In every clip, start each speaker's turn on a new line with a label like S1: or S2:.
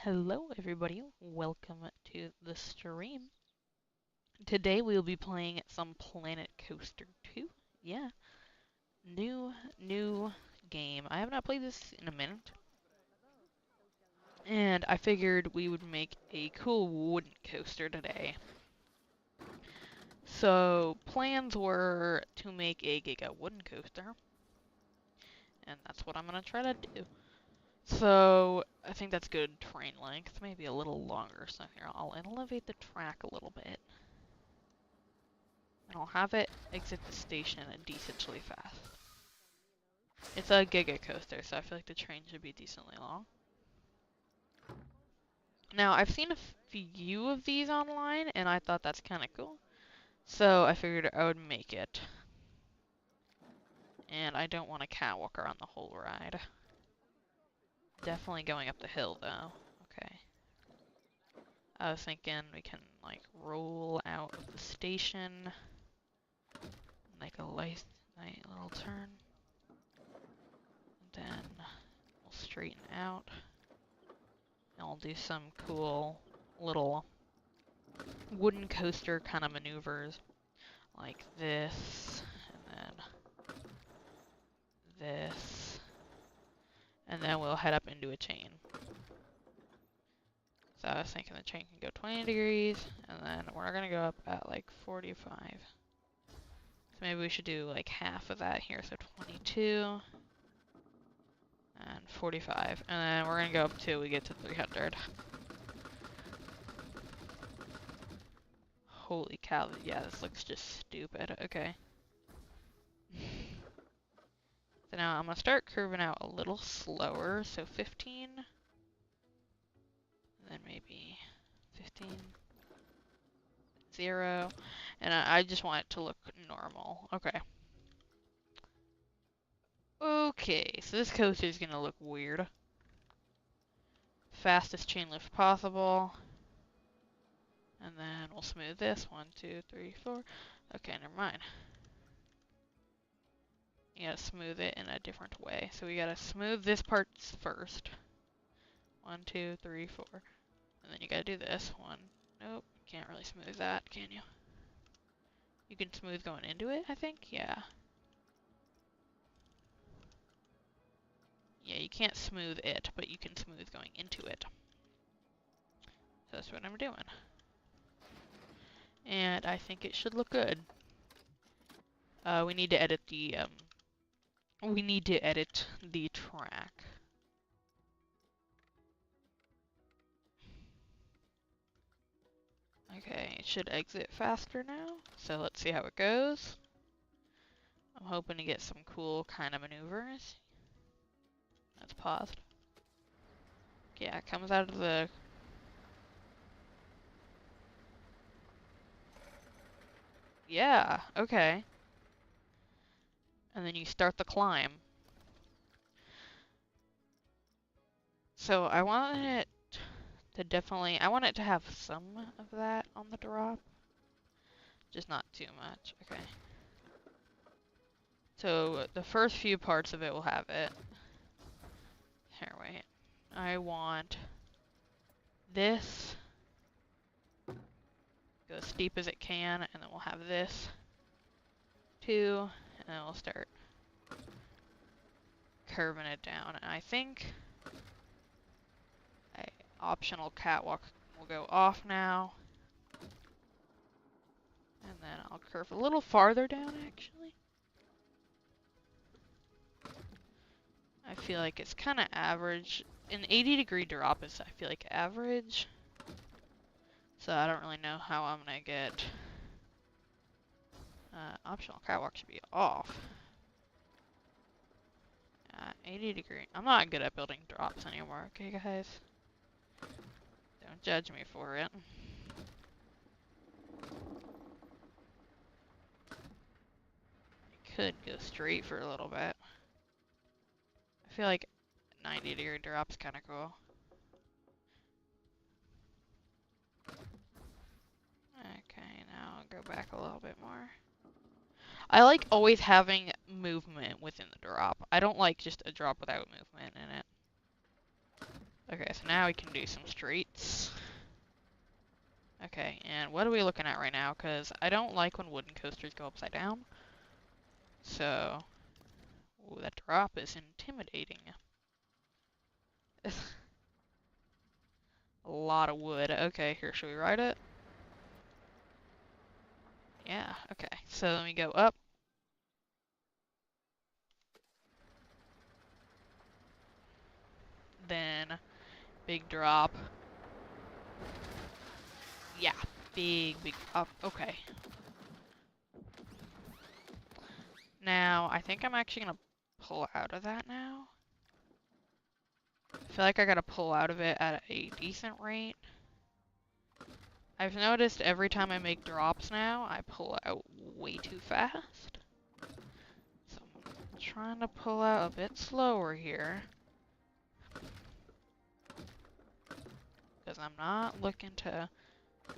S1: Hello everybody, welcome to the stream. Today we will be playing some Planet Coaster 2. Yeah, new game. I have not played this in a minute. And I figured we would make a cool wooden coaster today. So, plans were to make a giga wooden coaster. And that's what I'm going to try to do. So, I think that's good train length, maybe a little longer. So here, I'll elevate the track a little bit. And I'll have it exit the station decently fast. It's a giga coaster, so I feel like the train should be decently long. Now, I've seen a few of these online, and I thought that's kind of cool. So I figured I would make it. And I don't want a catwalk around the whole ride. Definitely going up the hill, though. Okay. I was thinking we can, like, roll out of the station. Make a nice little turn. And then we'll straighten out. And we'll do some cool little wooden coaster kind of maneuvers. Like this, and then this. And then we'll head up into a chain. So I was thinking the chain can go 20 degrees, and then we're gonna go up at like 45. So maybe we should do like half of that here, so 22. And 45. And then we're gonna go up till we get to 300. Holy cow, yeah, this looks just stupid. Okay. So now I'm gonna start curving out a little slower, so 15. And then maybe 15. 0. And I just want it to look normal. Okay. Okay, so this coaster is gonna look weird. Fastest chain lift possible. And then we'll smooth this. 1, 2, 3, 4. Okay, never mind. You gotta smooth it in a different way. So we gotta smooth this part first. 1, 2, 3, 4. And then you gotta do this. 1. Nope, can't really smooth that, can you? You can smooth going into it, I think? Yeah. Yeah, you can't smooth it, but you can smooth going into it. So that's what I'm doing. And I think it should look good. We need to edit the track. Okay, it should exit faster now. So let's see how it goes. I'm hoping to get some cool kind of maneuvers. That's paused. Yeah, it comes out of the... Yeah, okay. And then you start the climb. So I want it to definitely... I want it to have some of that on the drop. Just not too much. Okay. So the first few parts of it will have it. Here, wait. I want this. Go as steep as it can, and then we'll have this too, and then we'll start curving it down. And I think an optional catwalk will go off now. And then I'll curve a little farther down, actually. I feel like it's kind of average. An 80-degree drop is, I feel like, average. So I don't really know how I'm going to get... optional catwalk should be off. 80-degree. I'm not good at building drops anymore, okay, guys? Don't judge me for it. I could go straight for a little bit. I feel like 90-degree drop's kind of cool. Okay, now I'll go back a little bit more. I like always having movement within the drop. I don't like just a drop without movement in it. Okay, so now we can do some straights. Okay, and what are we looking at right now? Because I don't like when wooden coasters go upside down. So, ooh, that drop is intimidating. A lot of wood. Okay, here, should we ride it? Yeah, okay. So let me go up. Then, big drop. Yeah, big drop. Okay. Now, I think I'm actually gonna pull out of that now. I feel like I gotta pull out of it at a decent rate. I've noticed every time I make drops now, I pull out way too fast. So I'm trying to pull out a bit slower here. Because I'm not looking to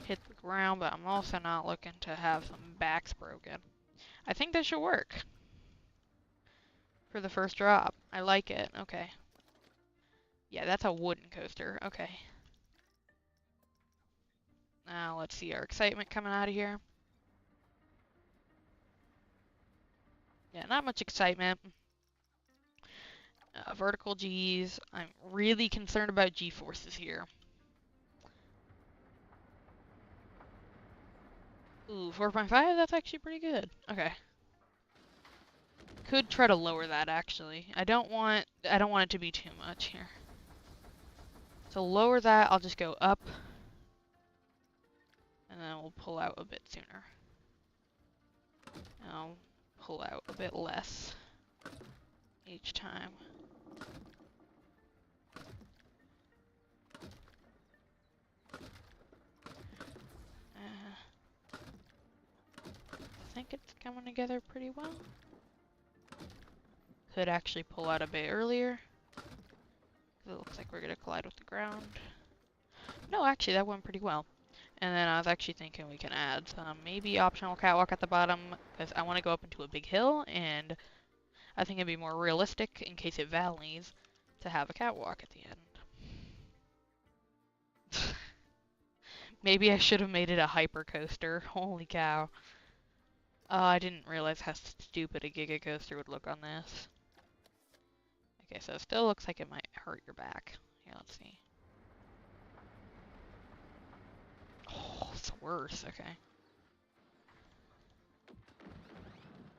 S1: hit the ground, but I'm also not looking to have some backs broken. I think that should work for the first drop. I like it. Okay. Yeah, that's a wooden coaster. Okay. Now let's see our excitement coming out of here. Yeah, not much excitement. Vertical G's. I'm really concerned about G-forces here. Ooh, 4.5? That's actually pretty good. Okay. Could try to lower that, actually. I don't want it to be too much here. So lower that, I'll just go up. And then we'll pull out a bit sooner. And I'll pull out a bit less each time. I think it's coming together pretty well. Could actually pull out a bit earlier. It looks like we're going to collide with the ground. No, actually, that went pretty well. And then I was actually thinking we can add some maybe optional catwalk at the bottom, because I want to go up into a big hill, and I think it'd be more realistic in case it valleys to have a catwalk at the end. Maybe I should have made it a hyper coaster. Holy cow. I didn't realize how stupid a giga coaster would look on this. Okay, so it still looks like it might hurt your back. Here, let's see. Oh, it's worse. Okay.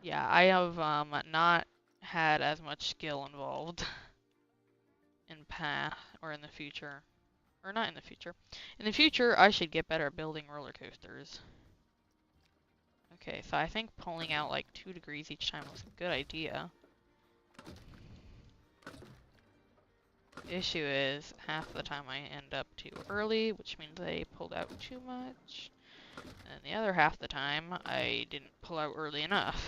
S1: Yeah, I have not had as much skill involved in path or in the future. Or not in the future. In the future, I should get better at building roller coasters. Okay, so I think pulling out like 2 degrees each time was a good idea. The issue is, half the time I end up too early, which means I pulled out too much. And the other half the time, I didn't pull out early enough.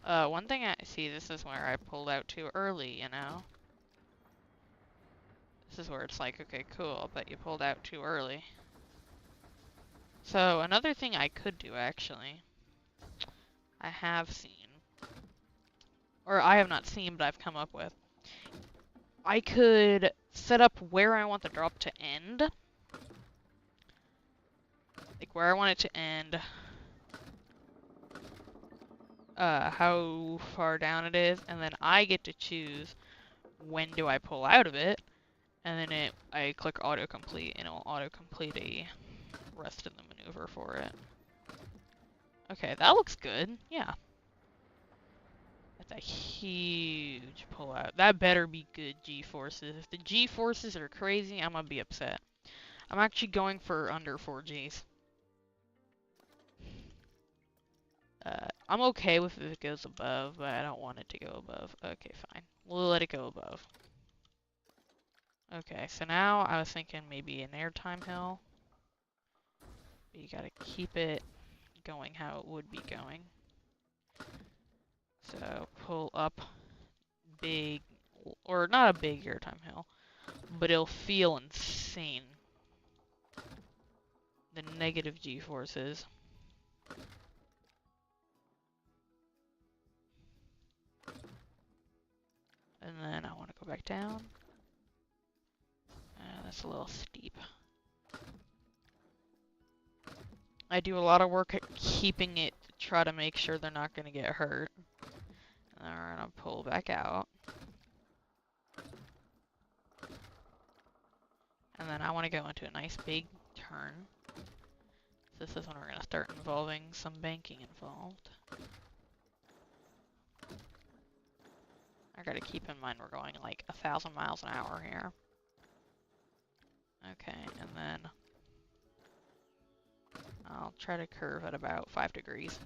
S1: One thing I see, this is where I pulled out too early, you know? This is where it's like, okay, cool, but you pulled out too early. So, another thing I could do, actually, I have seen, or I have not seen, but I've come up with, I could set up where I want the drop to end. Like, where I want it to end. How far down it is, and then I get to choose when do I pull out of it, and then I click autocomplete, and it'll autocomplete a rest of the maneuver for it. Okay, that looks good. Yeah. That's a huge pullout. That better be good G-forces. If the G-forces are crazy, I'm gonna be upset. I'm actually going for under 4 Gs. I'm okay with if it goes above, but I don't want it to go above. Okay, fine. We'll let it go above. Okay, so now I was thinking maybe an airtime hill. But you gotta keep it going how it would be going. So pull up big, or not a big airtime hill, but it'll feel insane. The negative G-forces. down. That's a little steep. I do a lot of work at keeping it to try to make sure they're not going to get hurt. And then we're going to pull back out. And then I want to go into a nice big turn. This is when we're going to start involving some banking involved. I got to keep in mind we're going like 1,000 miles an hour here. Okay, and then I'll try to curve at about 5 degrees.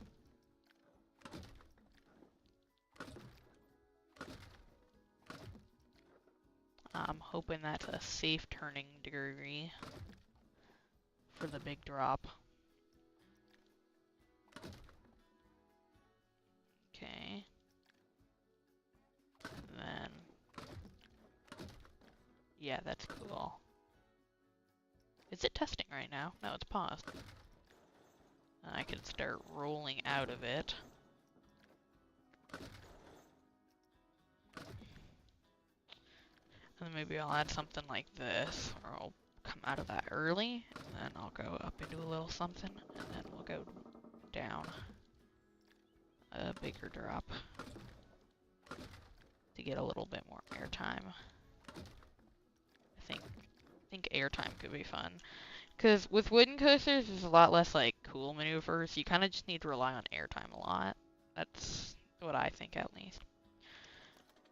S1: I'm hoping that's a safe turning degree for the big drop. Okay. And then, yeah, that's cool. Is it testing right now? No, it's paused. And I can start rolling out of it. And then maybe I'll add something like this, or I'll come out of that early, and then I'll go up into a little something, and then we'll go down a bigger drop to get a little bit more airtime. I think airtime could be fun. Because with wooden coasters, there's a lot less, like, cool maneuvers. You kind of just need to rely on airtime a lot. That's what I think, at least.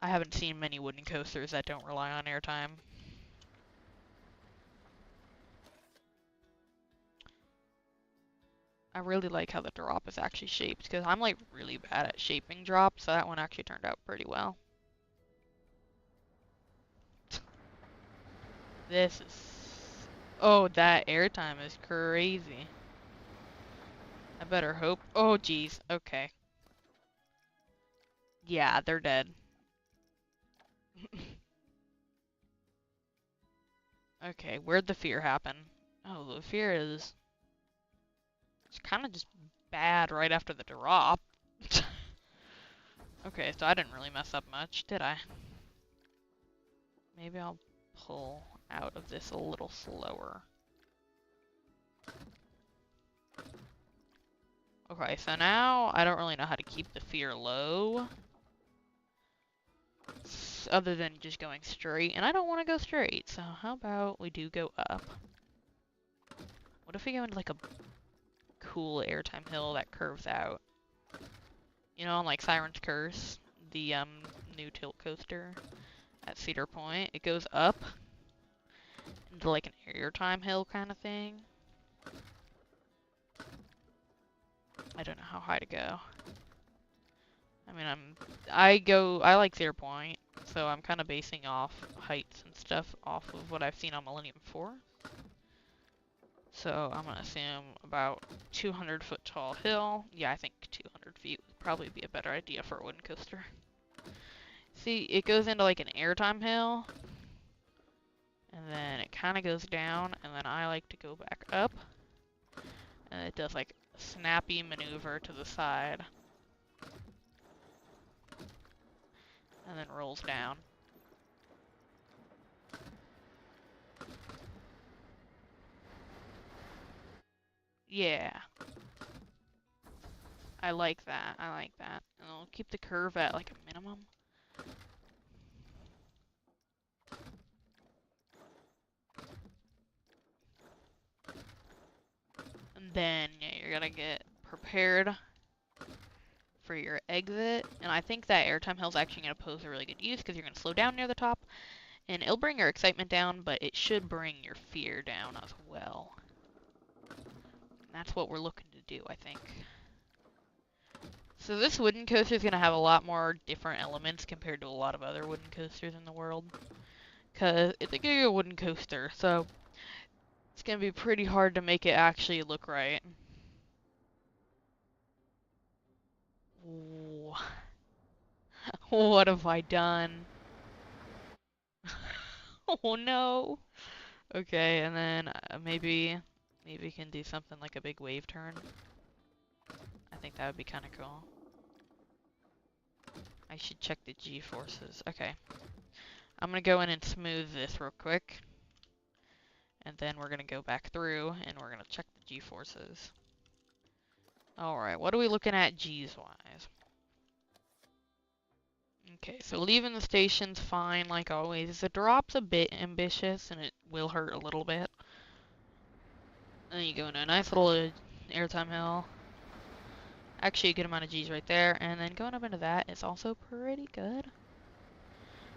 S1: I haven't seen many wooden coasters that don't rely on airtime. I really like how the drop is actually shaped, because I'm, like, really bad at shaping drops, so that one actually turned out pretty well. This is... Oh, that airtime is crazy. I better hope... Oh, geez. Okay. Yeah, they're dead. Okay, where'd the fear happen? Oh, the fear is... It's kind of just bad right after the drop. Okay, so I didn't really mess up much, did I? Maybe I'll pull out of this a little slower. Okay, so now I don't really know how to keep the fear low. Other than just going straight, and I don't want to go straight, so how about we do go up? What if we go into like a cool airtime hill that curves out? You know, like Siren's Curse, the new tilt coaster at Cedar Point. It goes up into like an airtime hill kind of thing. I don't know how high to go. I mean, I like Cedar Point, so I'm kind of basing off heights and stuff off of what I've seen on Millennium 4. So I'm going to assume about 200 foot tall hill. Yeah, I think 200 feet would probably be a better idea for a wooden coaster. See, it goes into like an airtime hill, and then it kind of goes down, and then I like to go back up, and it does like a snappy maneuver to the side, and then rolls down. Yeah. I like that. I like that. And I'll keep the curve at like a minimum. And then yeah, you're gonna get prepared for your exit. And I think that airtime hill is actually gonna pose a really good use because you're gonna slow down near the top. And it'll bring your excitement down, but it should bring your fear down as well. And that's what we're looking to do, I think. So this wooden coaster is going to have a lot more different elements compared to a lot of other wooden coasters in the world. Because it's a giga wooden coaster, so it's going to be pretty hard to make it actually look right. Ooh. What have I done? Oh no! Okay, and then maybe we can do something like a big wave turn. I think that would be kind of cool. I should check the G-forces. Okay. I'm going to go in and smooth this real quick. And then we're going to go back through and we're going to check the G-forces. Alright, what are we looking at G's-wise? Okay, so leaving the station's fine like always. The drop's a bit ambitious and it will hurt a little bit. And then you go into a nice little airtime hill. Actually a good amount of G's right there. And then going up into that is also pretty good.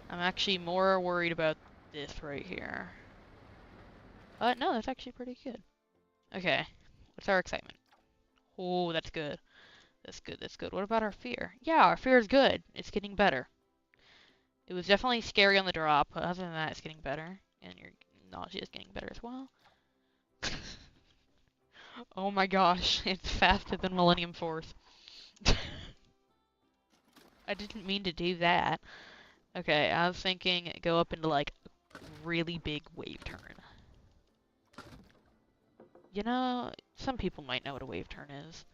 S1: I'm actually more worried about this right here. No, that's actually pretty good. Okay, what's our excitement? Oh, that's good. That's good, that's good. What about our fear? Yeah, our fear is good. It's getting better. It was definitely scary on the drop, but other than that, it's getting better. And your nausea is getting better as well. Oh my gosh, it's faster than Millennium Force. I didn't mean to do that. Okay, I was thinking go up into like a really big wave turn. You know, some people might know what a wave turn is.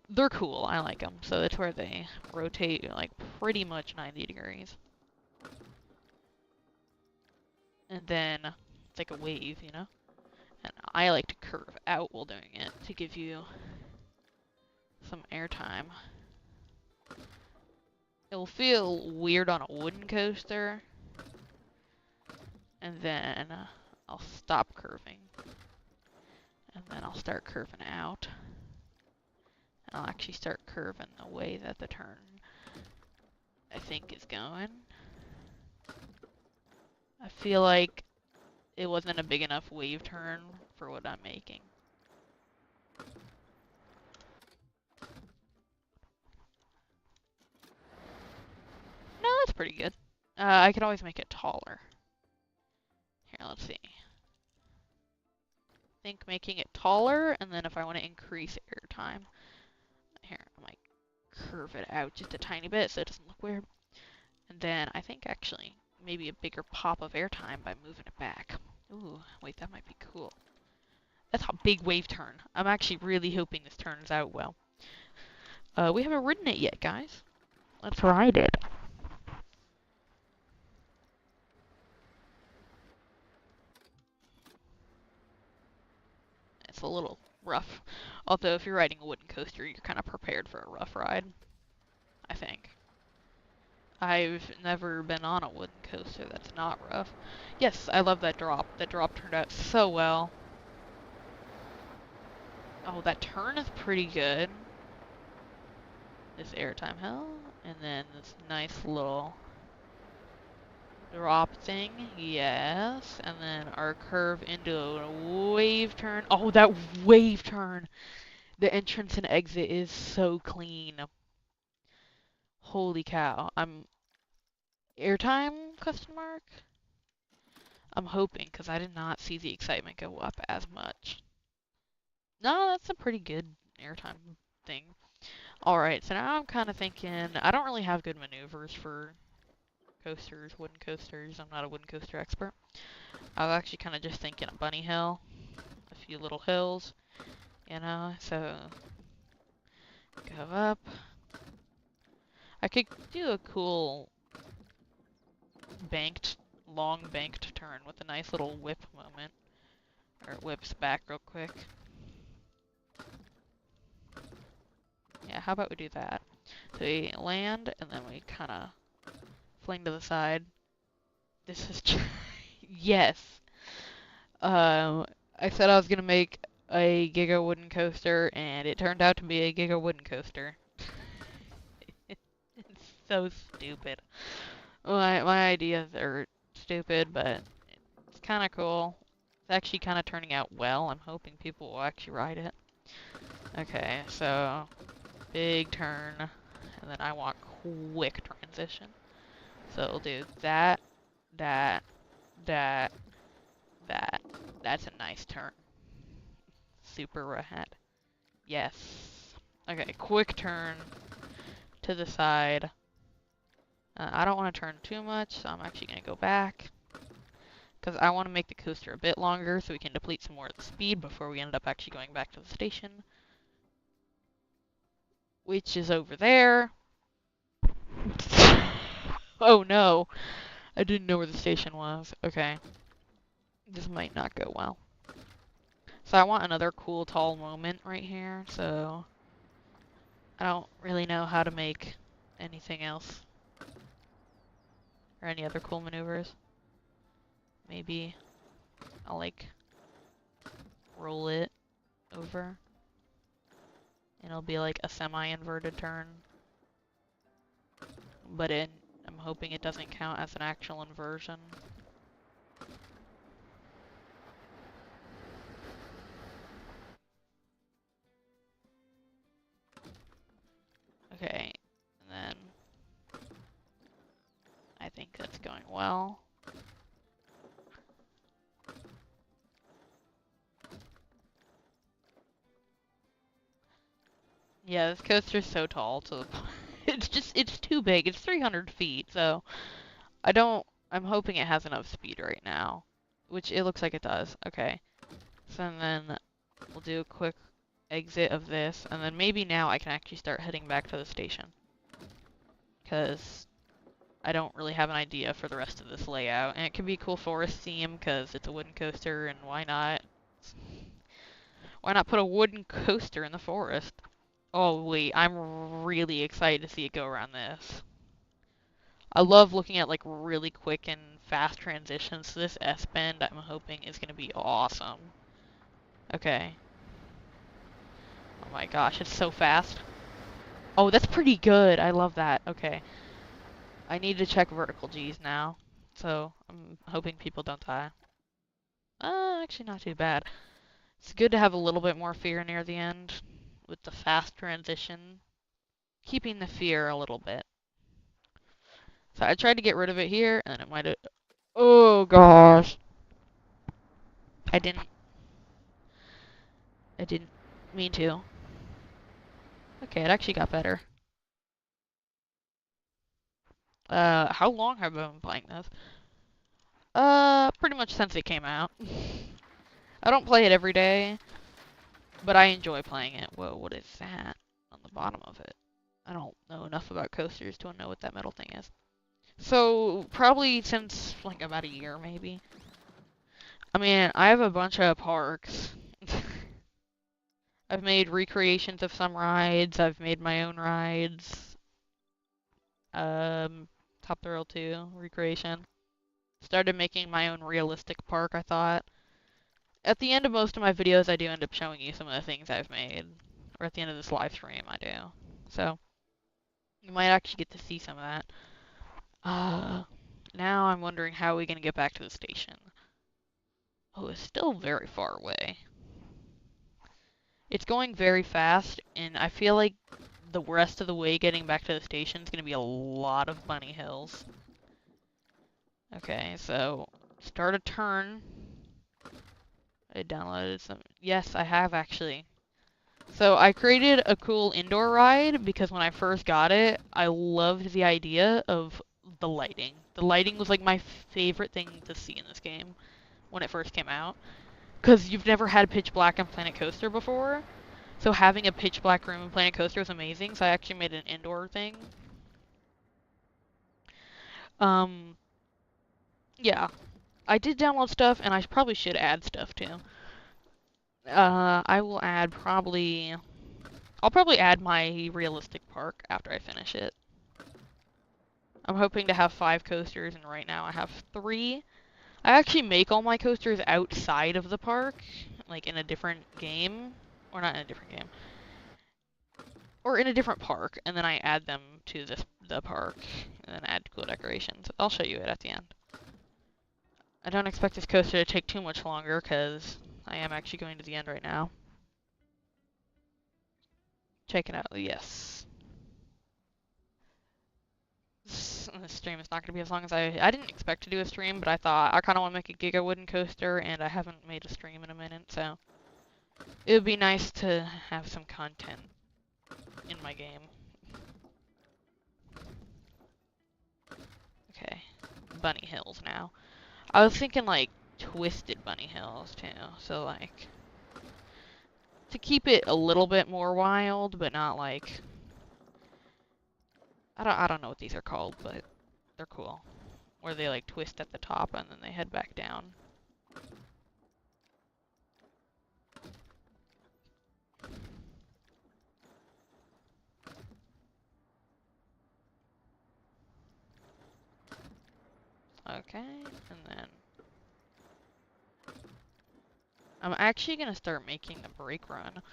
S1: They're cool, I like them. So that's where they rotate like pretty much 90 degrees. And then it's like a wave, you know? And I like to curve out while doing it to give you some airtime. It'll feel weird on a wooden coaster. And then I'll stop curving. And then I'll start curving out. And I'll actually start curving the way that the turn, I think, is going. I feel like it wasn't a big enough wave turn for what I'm making. No, that's pretty good. I could always make it taller. Here, let's see. I think making it taller, and then if I want to increase airtime, here, I might curve it out just a tiny bit so it doesn't look weird. And then I think actually maybe a bigger pop of airtime by moving it back. Ooh, wait, that might be cool. That's a big wave turn. I'm actually really hoping this turns out well. We haven't ridden it yet, guys. Let's ride it. It's a little rough. Although if you're riding a wooden coaster, you're kind of prepared for a rough ride, I think. I've never been on a wooden coaster that's not rough. Yes, I love that drop. That drop turned out so well. Oh, that turn is pretty good. This airtime hill, and then this nice little drop thing, yes, and then our curve into a wave turn. Oh, that wave turn! The entrance and exit is so clean. Holy cow. Airtime, question mark? I'm hoping, because I did not see the excitement go up as much. No, that's a pretty good airtime thing. Alright, so now I'm kind of thinking, I don't really have good maneuvers for coasters, wooden coasters. I'm not a wooden coaster expert. I was actually kind of just thinking a bunny hill, a few little hills, you know, so go up. I could do a cool long banked turn with a nice little whip moment, or it whips back real quick. Yeah, how about we do that? So we land, and then we kind of fling to the side. This is yes. I said I was gonna make a giga wooden coaster, and it turned out to be a giga wooden coaster. It's so stupid. My ideas are stupid, but it's kind of cool. It's actually kind of turning out well. I'm hoping people will actually ride it. Okay, so big turn, and then I want quick transition. So we'll do that, that, that, that. That's a nice turn. Super rad. Yes. Okay, quick turn to the side. I don't want to turn too much, so I'm actually going to go back. Because I want to make the coaster a bit longer so we can deplete some more of the speed before we end up actually going back to the station. Which is over there. Oh no. I didn't know where the station was. Okay. This might not go well. So I want another cool tall moment right here, so I don't really know how to make anything else. Or any other cool maneuvers. Maybe I'll like roll it over. And it'll be like a semi-inverted turn. But I'm hoping it doesn't count as an actual inversion. Okay, and then I think that's going well. Yeah, this coaster's so tall to the it's too big. It's 300 feet, so I'm hoping it has enough speed right now, which it looks like it does. Okay, so then we'll do a quick exit of this, and then maybe now I can actually start heading back to the station, because I don't really have an idea for the rest of this layout, and it can be a cool forest theme because it's a wooden coaster, and why not? Why not put a wooden coaster in the forest? Oh wait, I'm really excited to see it go around this. I love looking at like really quick and fast transitions, so this S-bend I'm hoping is going to be awesome. Okay. Oh my gosh, it's so fast. Oh, that's pretty good. I love that. Okay. I need to check vertical G's now, so I'm hoping people don't die. Actually not too bad. It's good to have a little bit more fear near the end with the fast transition, keeping the fear a little bit. So I tried to get rid of it here, and it might have... Oh gosh. I didn't mean to. Okay, it actually got better. How long have I been playing this? Pretty much since it came out. I don't play it every day, but I enjoy playing it. Whoa, what is that on the bottom of it? I don't know enough about coasters to know what that metal thing is. So, probably since, like, about a year, maybe. I mean, I have a bunch of parks. I've made recreations of some rides. I've made my own rides. Top Thrill 2, recreation. Started making my own realistic park, I thought. At the end of most of my videos, I do end up showing you some of the things I've made. Or at the end of this live stream, I do. So, you might actually get to see some of that. Now I'm wondering how we're gonna get back to the station. Oh, it's still very far away. It's going very fast, and I feel like the rest of the way getting back to the station is gonna be a lot of bunny hills. Okay, so start a turn. I downloaded some. Yes, I have actually. So I created a cool indoor ride because when I first got it, I loved the idea of the lighting. The lighting was like my favorite thing to see in this game when it first came out. Because you've never had pitch black in Planet Coaster before. So having a pitch black room in Planet Coaster was amazing, so I actually made an indoor thing. Yeah. I did download stuff, and I probably should add stuff too. I will add probably... I'll probably add my realistic park after I finish it. I'm hoping to have 5 coasters, and right now I have 3. I actually make all my coasters outside of the park, like in a different game. Or not in a different game. Or in a different park, and then I add them to the park, and then add cool decorations. I'll show you it at the end. I don't expect this coaster to take too much longer, because I am actually going to the end right now. Check it out, yes. This stream is not going to be as long as I didn't expect to do a stream, but I thought I kind of want to make a giga wooden coaster, and I haven't made a stream in a minute, so it would be nice to have some content in my game. Okay, bunny hills now. I was thinking like twisted bunny hills too, so like to keep it a little bit more wild, but not like I don't know what these are called, but they're cool. where they like twist at the top and then they head back down. Okay, and then I'm actually gonna start making the brake run.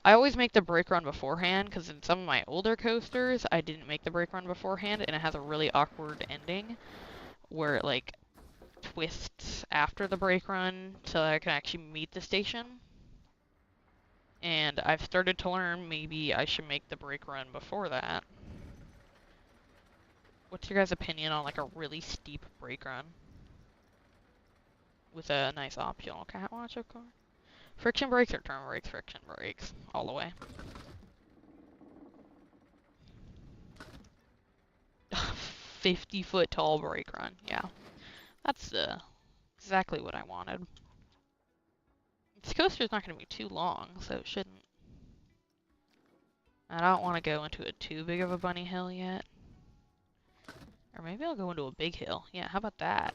S1: I always make the brake run beforehand because in some of my older coasters, I didn't make the brake run beforehand and it has a really awkward ending where it like twists after the brake run so that I can actually meet the station. And I've started to learn maybe I should make the brake run before that. What's your guys' opinion on like a really steep brake run? With a nice optional catwatch, of course. Friction brakes or turn brakes? Friction brakes. All the way. 50-foot tall brake run. Yeah. That's exactly what I wanted. This coaster's not going to be too long, so it shouldn't. I don't want to go into too big of a bunny hill yet. Or maybe I'll go into a big hill. Yeah, how about that?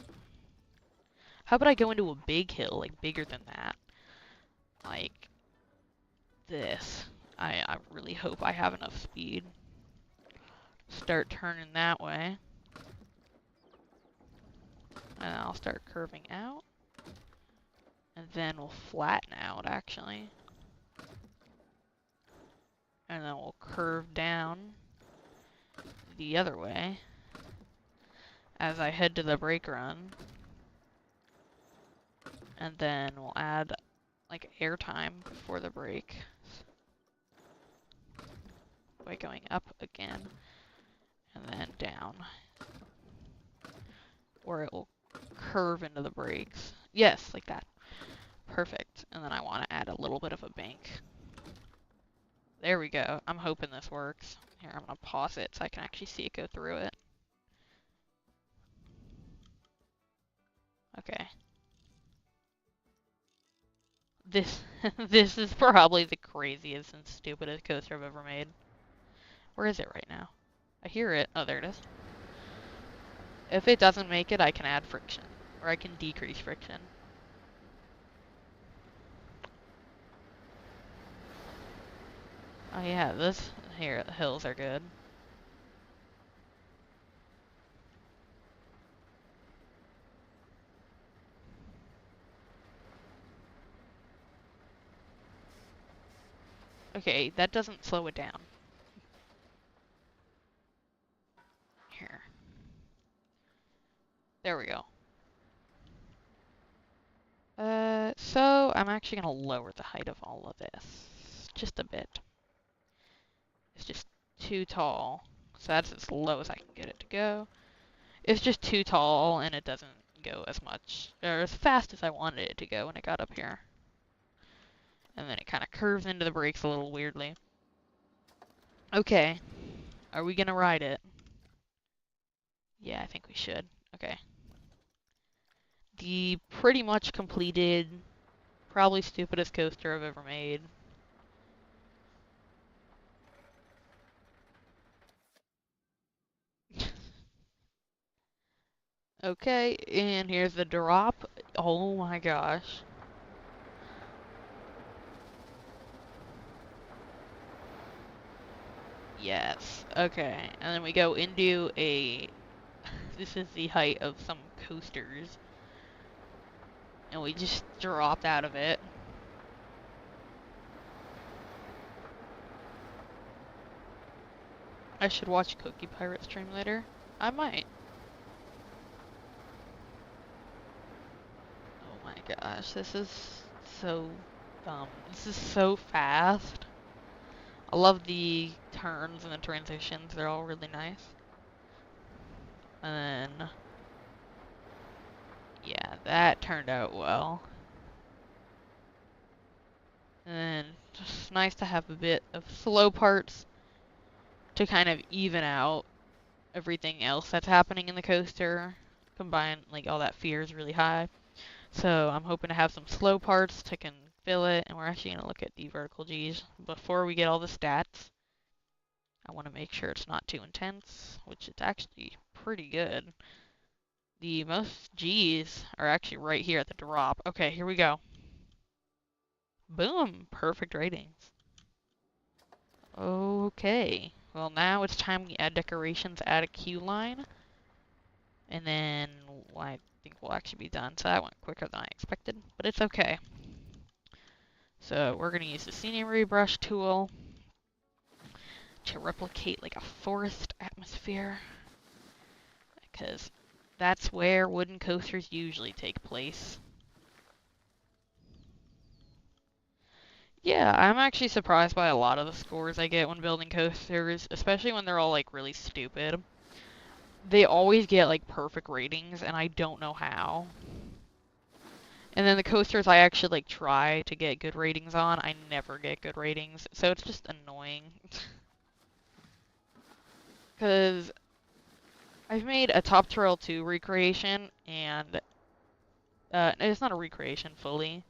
S1: How about I go into a big hill, like bigger than that? Like this. I really hope I have enough speed. Start turning that way. And I'll start curving out. And then we'll flatten out, actually. And then we'll curve down the other way as I head to the brake run. And then we'll add like airtime before the brake by going up again and then down where it will curve into the brakes. Yes, like that. Perfect. And then I want to add a little bit of a bank. There we go. I'm hoping this works. Here, I'm going to pause it so I can actually see it go through it. Okay. This this is probably the craziest and stupidest coaster I've ever made. Where is it right now? I hear it. Oh, there it is. If it doesn't make it, I can add friction. Or I can decrease friction. Oh yeah, this here, the hills are good. Okay, that doesn't slow it down. Here. There we go. So I'm actually gonna lower the height of all of this. Just a bit. It's just too tall. So that's as low as I can get it to go. It's just too tall and it doesn't go as much, or as fast as I wanted it to go when it got up here. And then it kind of curves into the brakes a little weirdly. Okay. Are we gonna ride it? Yeah, I think we should. Okay. The pretty much completed, probably stupidest coaster I've ever made. Okay, and here's the drop. Oh my gosh. Yes. Okay, and then we go into a... This is the height of some coasters. And we just dropped out of it. I should watch Cookie Pirate stream later. I might. Oh my gosh, this is so dumb. This is so fast. I love the turns and the transitions. They're all really nice. And then... Yeah, that turned out well. And then just nice to have a bit of slow parts to kind of even out everything else that's happening in the coaster. Combined, like, all that fear is really high. So I'm hoping to have some slow parts to can fill it, and we're actually going to look at the vertical G's. Before we get all the stats, I want to make sure it's not too intense, which it's actually pretty good. The most G's are actually right here at the drop. Okay, here we go. Boom! Perfect ratings. Okay. Well, now it's time we add decorations, add a queue line. And then I think we'll actually be done. So that went quicker than I expected, but it's okay. So we're going to use the scenery brush tool to replicate like a forest atmosphere, because that's where wooden coasters usually take place. Yeah, I'm actually surprised by a lot of the scores I get when building coasters, especially when they're all like really stupid. They always get like perfect ratings, and I don't know how. And then the coasters I actually like try to get good ratings on, I never get good ratings, so it's just annoying. Because I've made a Top Trail 2 recreation, and it's not a recreation fully.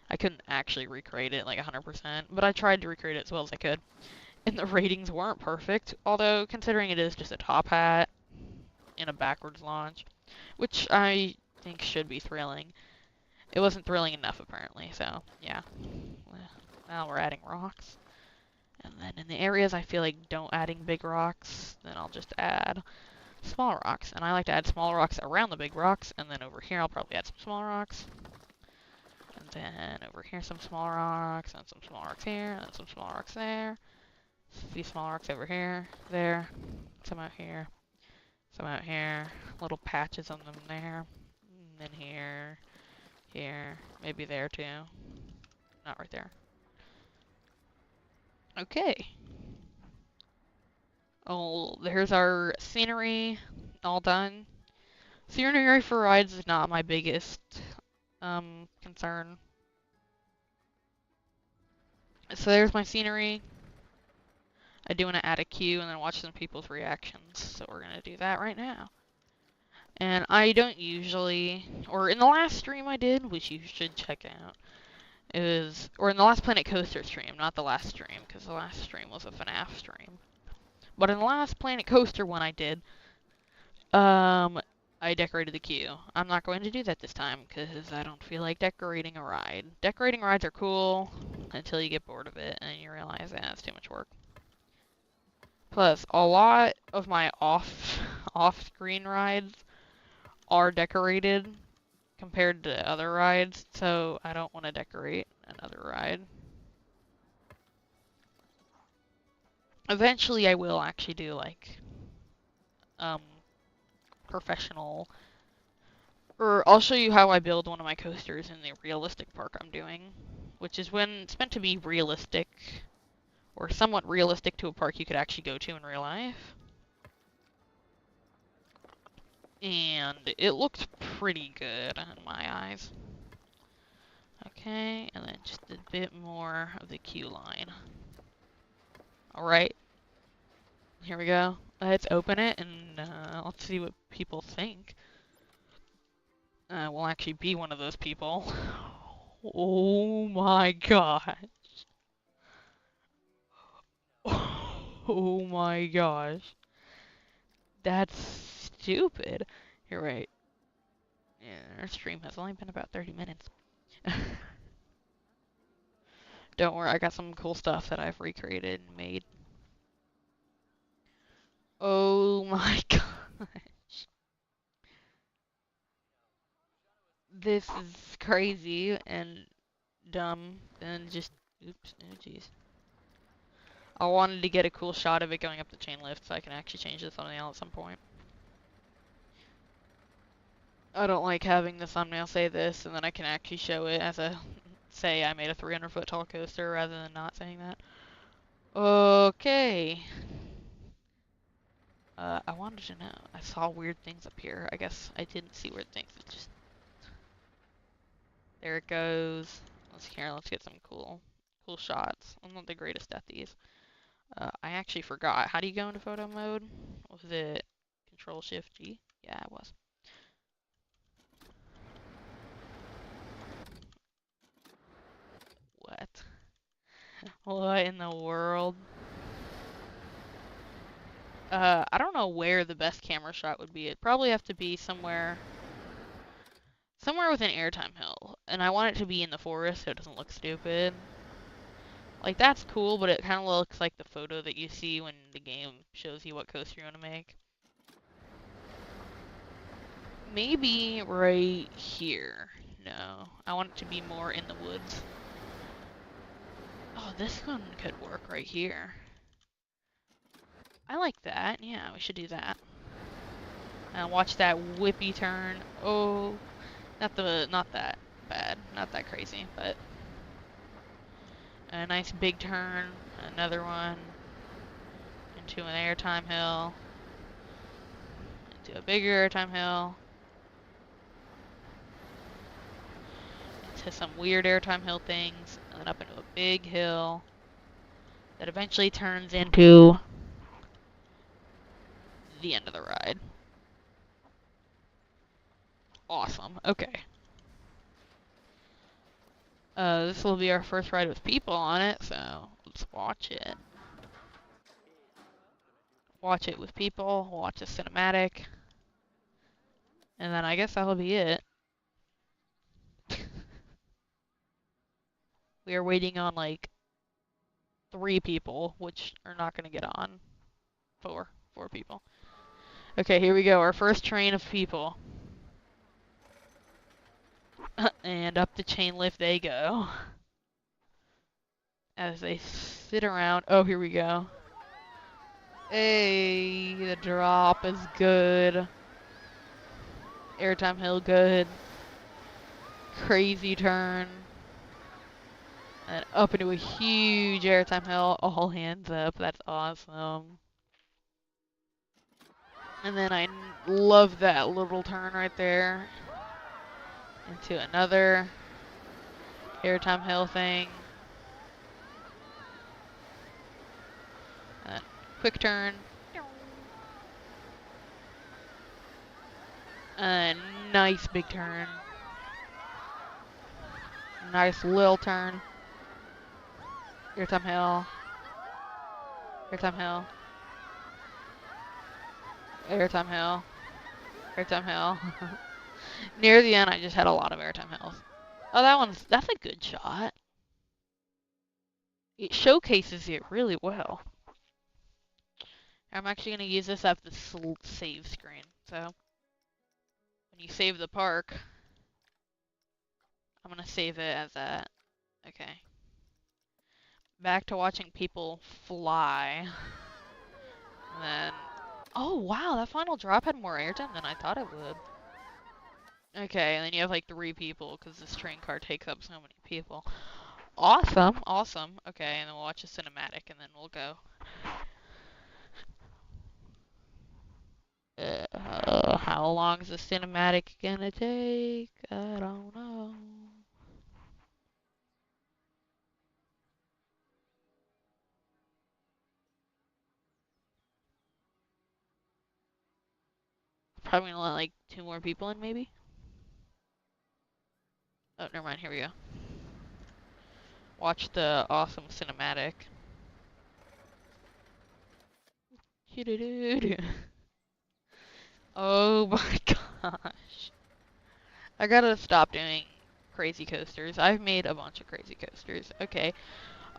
S1: I couldn't actually recreate it like 100%, but I tried to recreate it as well as I could. And the ratings weren't perfect, although considering it is just a top hat in a backwards launch, which I think should be thrilling. It wasn't thrilling enough apparently, so yeah. Now we're adding rocks. And then in the areas I feel like don't adding big rocks, then I'll just add small rocks. And I like to add small rocks around the big rocks, and then over here I'll probably add some small rocks. And then over here some small rocks, and some small rocks here, and some small rocks there. A few small rocks over here, there, some out here, some out here, little patches on them there, and then here, here, maybe there too. Not right there. Okay. Oh, there's our scenery, all done. Scenery for rides is not my biggest concern. So there's my scenery. I do want to add a queue and then watch some people's reactions. So we're going to do that right now. And I don't usually, or in the last stream I did, which you should check out, or in the last Planet Coaster stream, not the last stream, because the last stream was a FNAF stream. But in the last Planet Coaster one I did, I decorated the queue. I'm not going to do that this time, because I don't feel like decorating a ride. Decorating rides are cool until you get bored of it, and you realize that it's too much work. Plus, a lot of my off-screen rides are decorated compared to other rides, so I don't want to decorate another ride. Eventually I will actually do like professional, or I'll show you how I build one of my coasters in the realistic park I'm doing, which is when it's meant to be realistic or somewhat realistic to a park you could actually go to in real life. And it looked pretty good in my eyes. Okay, and then just a bit more of the queue line. Alright, here we go. Let's open it and let's see what people think. We'll actually be one of those people. Oh my gosh. Oh my gosh. That's stupid. You're right. Yeah, our stream has only been about 30 minutes. Don't worry, I got some cool stuff that I've recreated and made. Oh my gosh. This is crazy and dumb and just, oops, oh jeez. I wanted to get a cool shot of it going up the chain lift so I can actually change the thumbnail at some point. I don't like having the thumbnail say this and then I can actually show it as a, say I made a 300-foot tall coaster rather than not saying that. Okay. I wanted to know. I saw weird things up here. I guess I didn't see weird things. It just... There it goes. Let's get some cool shots. I'm not the greatest at these. I actually forgot. How do you go into photo mode? Was it Control-Shift-G? Yeah, it was. What? What in the world? I don't know where the best camera shot would be. It'd probably have to be somewhere somewhere with an airtime hill. And I want it to be in the forest so it doesn't look stupid. Like, that's cool, but it kind of looks like the photo that you see when the game shows you what coaster you want to make. Maybe right here. No, I want it to be more in the woods. Oh, this one could work right here. I like that. Yeah, we should do that. And watch that whippy turn. Oh, not that bad, not that crazy, but a nice big turn. Another one into an airtime hill. Into a bigger airtime hill. Into some weird airtime hill things, and then up into a big hill that eventually turns into the end of the ride. Awesome. Okay. This will be our first ride with people on it, so let's watch it. Watch it with people, watch a cinematic, and then I guess that'll be it. We are waiting on like 3 people, which are not gonna get on. 4 people. Okay, here we go, our first train of people. And up the chain lift they go. As they sit around. Oh, here we go. Hey, the drop is good. Airtime hill good. Crazy turn. And up into a huge airtime hill. All hands up. That's awesome. And then I love that little turn right there. Into another airtime hill thing. And quick turn. And nice big turn. Nice little turn. Airtime hill. Airtime hill. Airtime hill. Airtime hill. Near the end, I just had a lot of airtime hills. Oh, that's a good shot. It showcases it really well. I'm actually going to use this as the save screen. So, when you save the park, I'm going to save it as that. Okay. Back to watching people fly. And then, oh wow, that final drop had more airtime than I thought it would. Okay, and then you have like 3 people because this train car takes up so many people. Awesome, awesome. Okay, and then we'll watch a cinematic and then we'll go. How long is the cinematic gonna take? I don't know. Probably gonna let like 2 more people in maybe? Oh, never mind, here we go. Watch the awesome cinematic. Oh my gosh. I gotta stop doing crazy coasters. I've made a bunch of crazy coasters. Okay.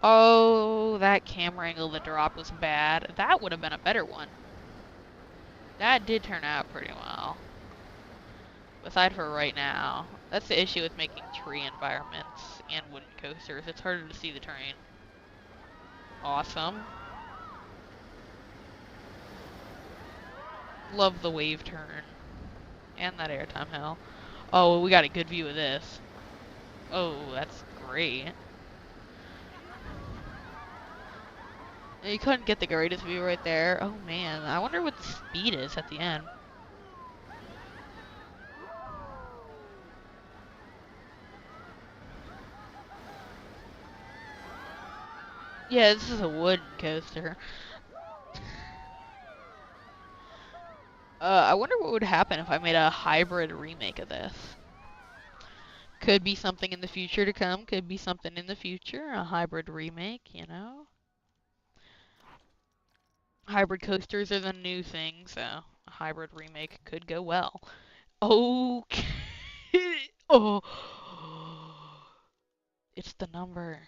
S1: Oh, that camera angle, the drop was bad. That would have been a better one. That did turn out pretty well. Aside for right now. That's the issue with making tree environments and wooden coasters. It's harder to see the terrain. Awesome. Love the wave turn. And that airtime hill. Oh, we got a good view of this. Oh, that's great. You couldn't get the greatest view right there. Oh man, I wonder what the speed is at the end. Yeah, this is a wooden coaster. I wonder what would happen if I made a hybrid remake of this. Could be something in the future to come. Could be something in the future. A hybrid remake, you know? Hybrid coasters are the new thing, so a hybrid remake could go well. Okay. Oh, it's the number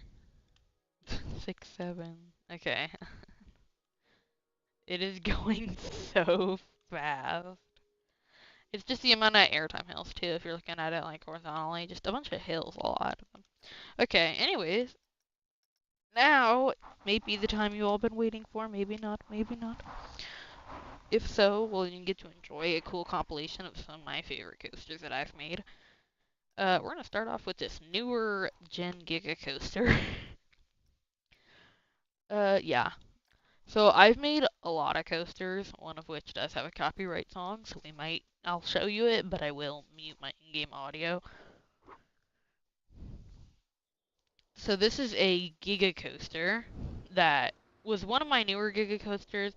S1: 6, 7. Okay, it is going so fast. It's just the amount of airtime hills too. If you're looking at it like horizontally, just a bunch of hills, a lot of them. Okay, anyways, now may be the time you all been waiting for. Maybe not. Maybe not. If so, well, you can get to enjoy a cool compilation of some of my favorite coasters that I've made. We're gonna start off with this newer Gen Giga coaster. Yeah. So I've made a lot of coasters, one of which does have a copyright song, so I'll show you it, but I will mute my in-game audio. So this is a Giga coaster that was one of my newer Giga coasters.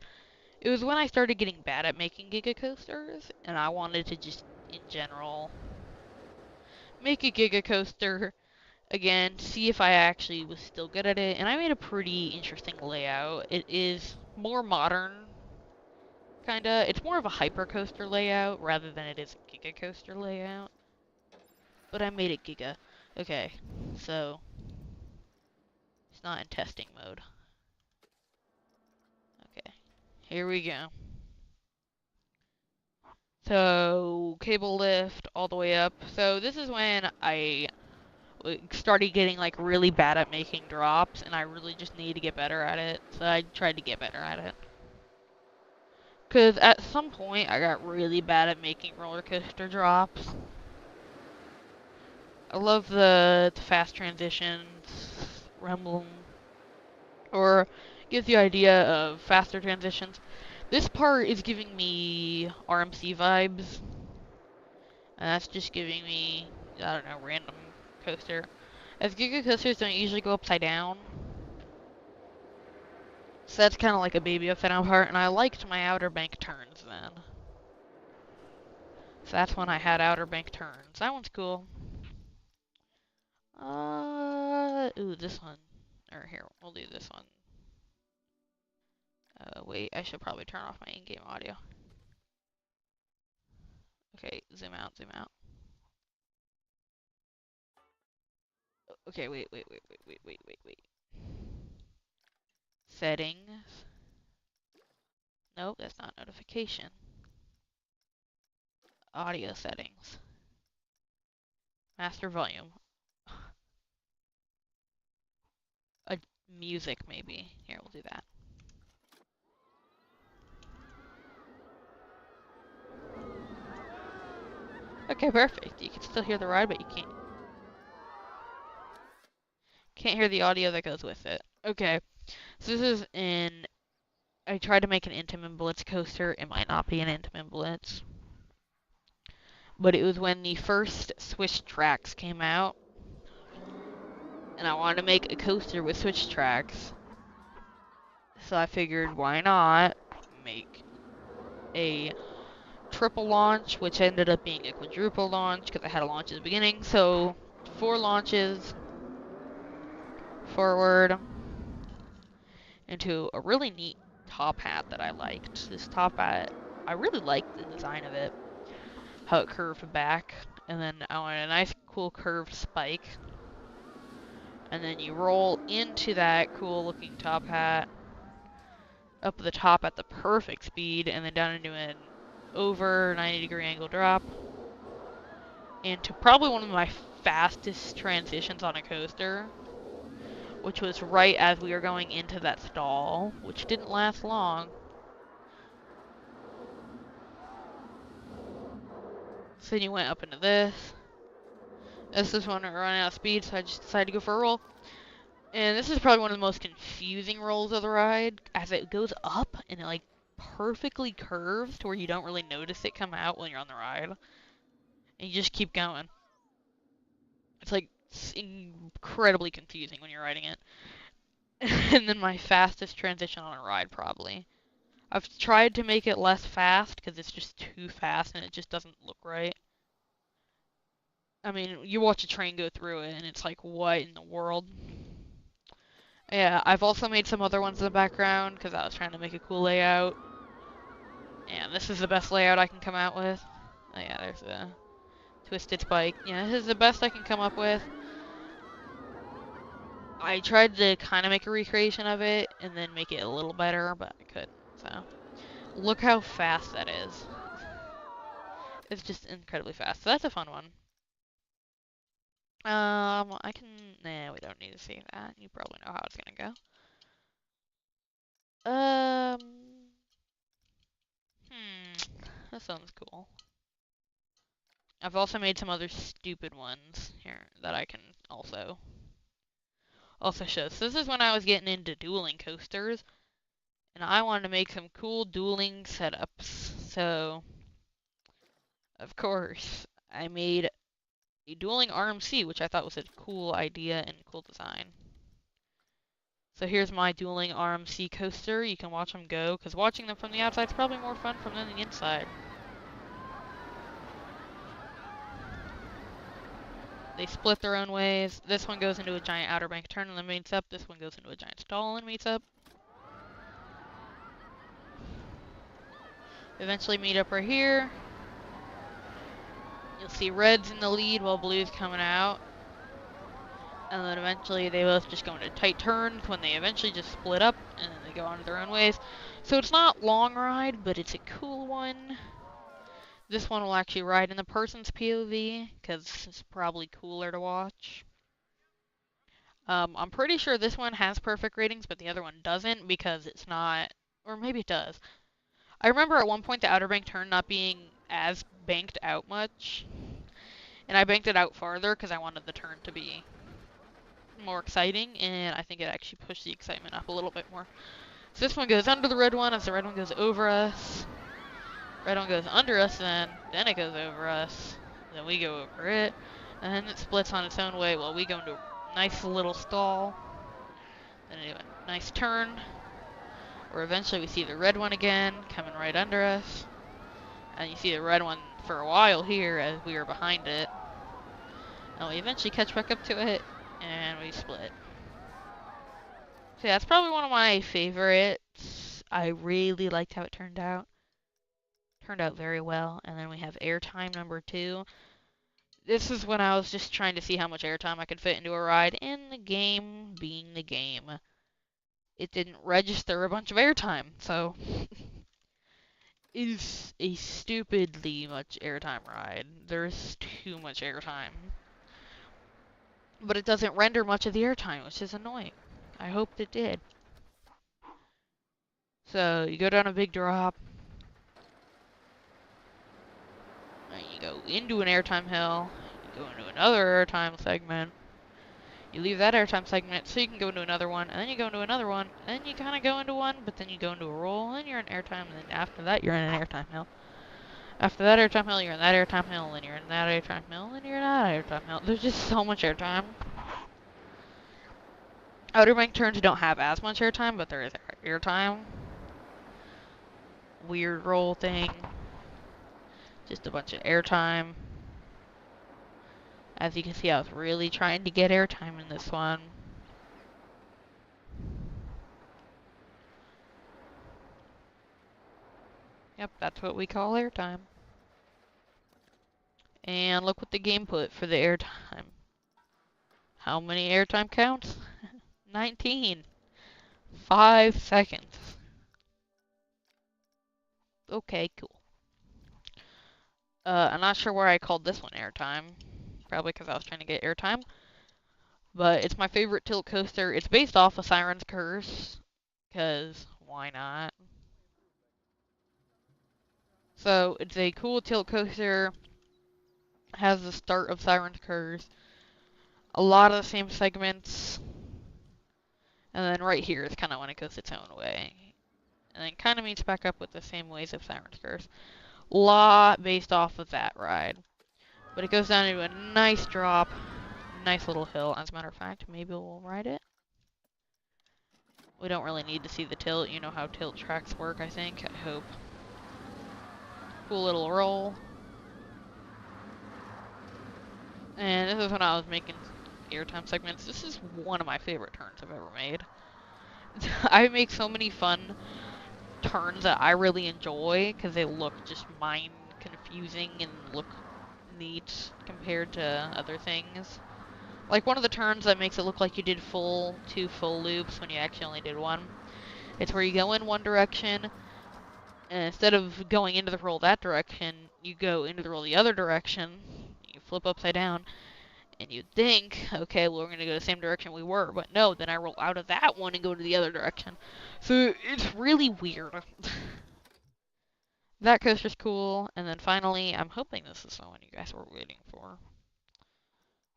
S1: It was when I started getting bad at making Giga coasters, and I wanted to just, in general, make a Giga coaster again, see if I actually was still good at it, and I made a pretty interesting layout. It is more modern, kinda. It's more of a hypercoaster layout rather than it is a Giga coaster layout. But I made it Giga. Okay, so it's not in testing mode. Okay, here we go. So, cable lift all the way up. So this is when I started getting like really bad at making drops, and I really just needed to get better at it. So I tried to get better at it. Because at some point I got really bad at making roller coaster drops. I love the fast transitions, rumbling, or gives you idea of faster transitions. This part is giving me RMC vibes. And that's just giving me, I don't know, random coaster. As Giga coasters don't usually go upside down. So that's kind of like a baby upside down part. And I liked my Outer Bank turns then. So that's when I had Outer Bank turns. That one's cool. Ooh, this one. Or here, we'll do this one. Wait, I should probably turn off my in-game audio. Okay, zoom out, zoom out. Okay, wait. Settings. Nope, that's not notification. Audio settings. Master volume. A music, maybe. Here, we'll do that. Okay, perfect. You can still hear the ride, but you can't hear the audio that goes with it. Okay, so this is I tried to make an Intamin Blitz coaster. It might not be an Intamin Blitz. But it was when the first Switch tracks came out. And I wanted to make a coaster with Switch tracks. So I figured, why not make a triple launch, which ended up being a quadruple launch because I had a launch at the beginning. So 4 launches forward into a really neat top hat that I liked. This top hat, I really liked the design of it, how it curved back, and then I wanted a nice cool curved spike. And then you roll into that cool looking top hat, up the top at the perfect speed, and then down into an over 90-degree angle drop, into probably one of my fastest transitions on a coaster, which was right as we were going into that stall, which didn't last long. So then you went up into this. This is when we were running out of speed, so I just decided to go for a roll. And this is probably one of the most confusing rolls of the ride, as it goes up and it like perfectly curves to where you don't really notice it come out when you're on the ride. And you just keep going. It's like incredibly confusing when you're riding it. And then my fastest transition on a ride, probably. I've tried to make it less fast because it's just too fast and it just doesn't look right. I mean, you watch a train go through it and it's like, what in the world? Yeah, I've also made some other ones in the background because I was trying to make a cool layout. And this is the best layout I can come out with. Oh yeah, there's the Twisted spike. Yeah, this is the best I can come up with. I tried to kind of make a recreation of it and then make it a little better, but I couldn't. So, look how fast that is. It's just incredibly fast. So that's a fun one. I can. Nah, we don't need to see that. You probably know how it's gonna go. That sounds cool. I've also made some other stupid ones here that I can also show. So this is when I was getting into dueling coasters, and I wanted to make some cool dueling setups. So, of course, I made a dueling RMC, which I thought was a cool idea and cool design. So here's my dueling RMC coaster. You can watch them go, because watching them from the outside is probably more fun from the inside. They split their own ways. This one goes into a giant outer bank turn and then meets up. This one goes into a giant stall and meets up. Eventually meet up right here. You'll see red's in the lead while blue's coming out. And then eventually they both just go into tight turns when they eventually just split up and then they go on their own ways. So it's not long ride, but it's a cool one. This one will actually ride in the person's POV, because it's probably cooler to watch. I'm pretty sure this one has perfect ratings, but the other one doesn't, because it's not, or maybe it does. I remember at one point the outer bank turn not being as banked out much, and I banked it out farther because I wanted the turn to be more exciting, and I think it actually pushed the excitement up a little bit more. So this one goes under the red one as the red one goes over us. Red one goes under us, then it goes over us. Then we go over it, and then it splits on its own way while we go into a nice little stall. Then a nice turn, where eventually we see the red one again coming right under us. And you see the red one for a while here as we were behind it. And we eventually catch back up to it, and we split. So yeah, that's probably one of my favorites. I really liked how it turned out. Turned out very well. And then we have airtime number 2. This is when I was just trying to see how much airtime I could fit into a ride, and the game being the game, it didn't register a bunch of airtime, so it is a stupidly much airtime ride. There's too much airtime. But it doesn't render much of the airtime, which is annoying. I hoped it did. So, you go down a big drop, and you go into an airtime hill, you go into another airtime segment, you leave that airtime segment so you can go into another one, and then you go into another one, and then you kind of go into one, but then you go into a roll, and then you're in airtime, and then after that you're in an airtime hill. After that airtime hill, you're in that airtime hill, and then you're in that airtime hill, and you're in that airtime hill. There's just so much airtime. Outer bank turns don't have as much airtime, but there is airtime. Weird roll thing. Just a bunch of airtime. As you can see, I was really trying to get airtime in this one. Yep, that's what we call airtime. And look what the game put for the airtime. How many airtime counts? 19. 5 seconds. Okay, cool. I'm not sure where I called this one airtime. Probably because I was trying to get airtime. But it's my favorite tilt coaster. It's based off of Siren's Curse. Because, why not? So, it's a cool tilt coaster. Has the start of Siren's Curse. A lot of the same segments. And then right here is kind of when it goes its own way. And then kind of meets back up with the same ways of Siren's Curse. Lot based off of that ride. But it goes down into a nice drop. Nice little hill. As a matter of fact, maybe we'll ride it. We don't really need to see the tilt. You know how tilt tracks work, I think. I hope. Cool little roll. And this is when I was making airtime segments. This is one of my favorite turns I've ever made. I make so many fun turns that I really enjoy because they look just mind confusing and look neat compared to other things. Like one of the turns that makes it look like you did two full loops when you actually only did one. It's where you go in one direction, and instead of going into the roll that direction, you go into the roll the other direction. You flip upside down, and you think, okay, well, we're going to go the same direction we were. But no, then I roll out of that one and go to the other direction. So it's really weird. That coaster's cool. And then finally, I'm hoping this is the one you guys were waiting for.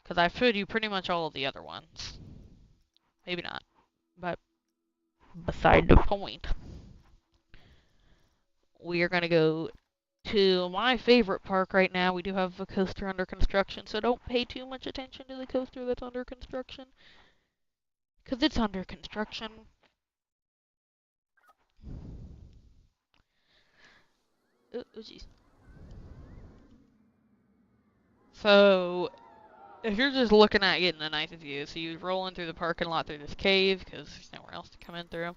S1: Because I've showed you pretty much all of the other ones. Maybe not. But beside the point. We are going to go to my favorite park right now. We do have a coaster under construction, so don't pay too much attention to the coaster that's under construction. Because it's under construction. Oh, jeez. So, if you're just looking at getting a nice view, so you're rolling through the parking lot through this cave, because there's nowhere else to come in through,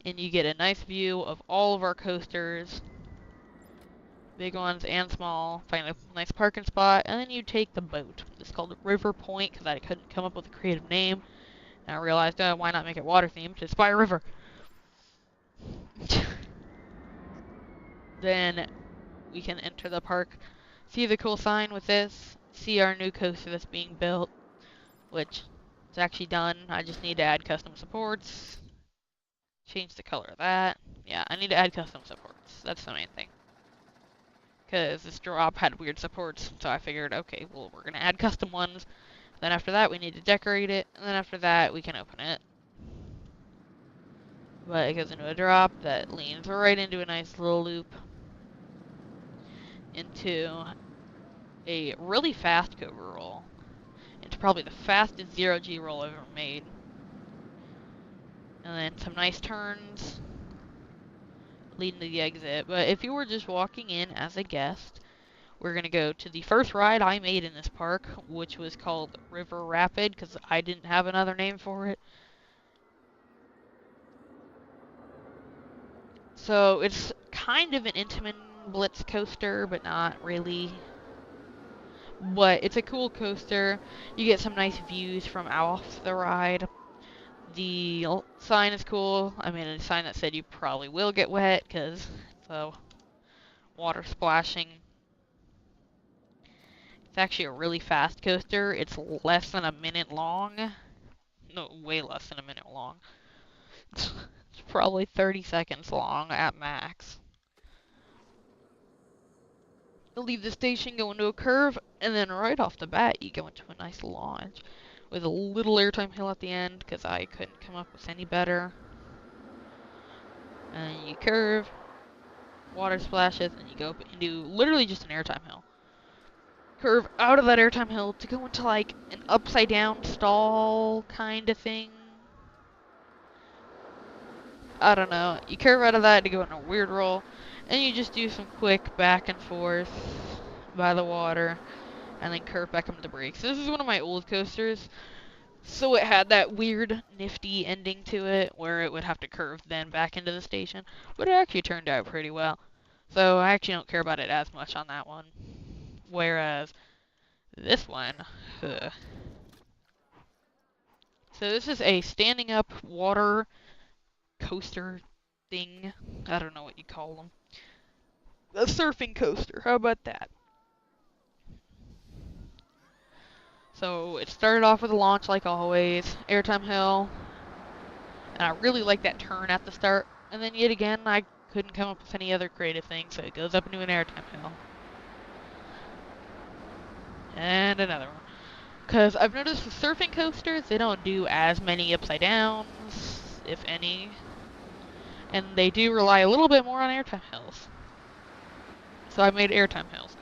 S1: and you get a nice view of all of our coasters, big ones and small, find a nice parking spot, and then you take the boat. It's called River Point, because I couldn't come up with a creative name, and I realized, why not make it water themed? It's by a river. Then we can enter the park, see the cool sign with this, see our new coaster that's being built, which is actually done. I just need to add custom supports, change the color of that. Yeah, I need to add custom supports. That's the main thing. Because this drop had weird supports, so I figured, okay, well, we're going to add custom ones. Then after that, we need to decorate it, and then after that, we can open it. But it goes into a drop that leans right into a nice little loop into a really fast cover roll. It's probably the fastest 0G roll I've ever made. And then some nice turns leading to the exit. But if you were just walking in as a guest, we're going to go to the first ride I made in this park, which was called River Rapid, because I didn't have another name for it. So it's kind of an Intamin Blitz coaster, but not really. But it's a cool coaster. You get some nice views from off the ride. The sign is cool. I mean, a sign that said you probably will get wet because the water splashing. It's actually a really fast coaster. It's less than a minute long. No, way less than a minute long. It's probably 30 seconds long at max. You leave the station, go into a curve, and then right off the bat, you go into a nice launch with a little airtime hill at the end because I couldn't come up with any better. And you curve, water splashes, and you go up and do literally just an airtime hill. Curve out of that airtime hill to go into like an upside down stall kind of thing. I don't know. You curve out of that to go in a weird roll, and you just do some quick back and forth by the water, and then curve back up the brakes. This is one of my old coasters, so it had that weird, nifty ending to it, where it would have to curve then back into the station, but it actually turned out pretty well. So I actually don't care about it as much on that one. Whereas this one, ugh. So this is a standing up water coaster thing. I don't know what you call them. A surfing coaster, how about that? So it started off with a launch like always, airtime hill, and I really like that turn at the start. And then yet again, I couldn't come up with any other creative thing, so it goes up into an airtime hill. And another one. Because I've noticed with surfing coasters, they don't do as many upside downs, if any. And they do rely a little bit more on airtime hills. So I made airtime hills.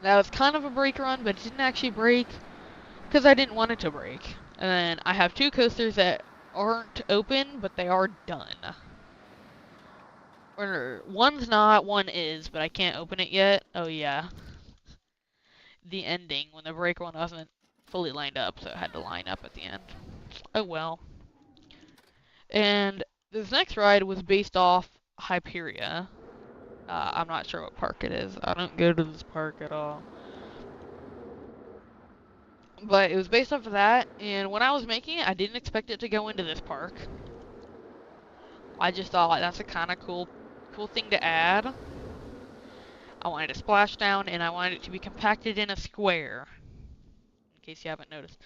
S1: That was kind of a break run, but it didn't actually break because I didn't want it to break. And then I have two coasters that aren't open, but they are done. Or one's not, one is, but I can't open it yet. Oh yeah. The ending, when the break one wasn't fully lined up, so it had to line up at the end. Oh well. And this next ride was based off Hyperia. I'm not sure what park it is. I don't go to this park at all. But it was based off of that, and when I was making it, I didn't expect it to go into this park. I just thought that's a kind of cool thing to add. I wanted a splashdown, and I wanted it to be compacted in a square, in case you haven't noticed.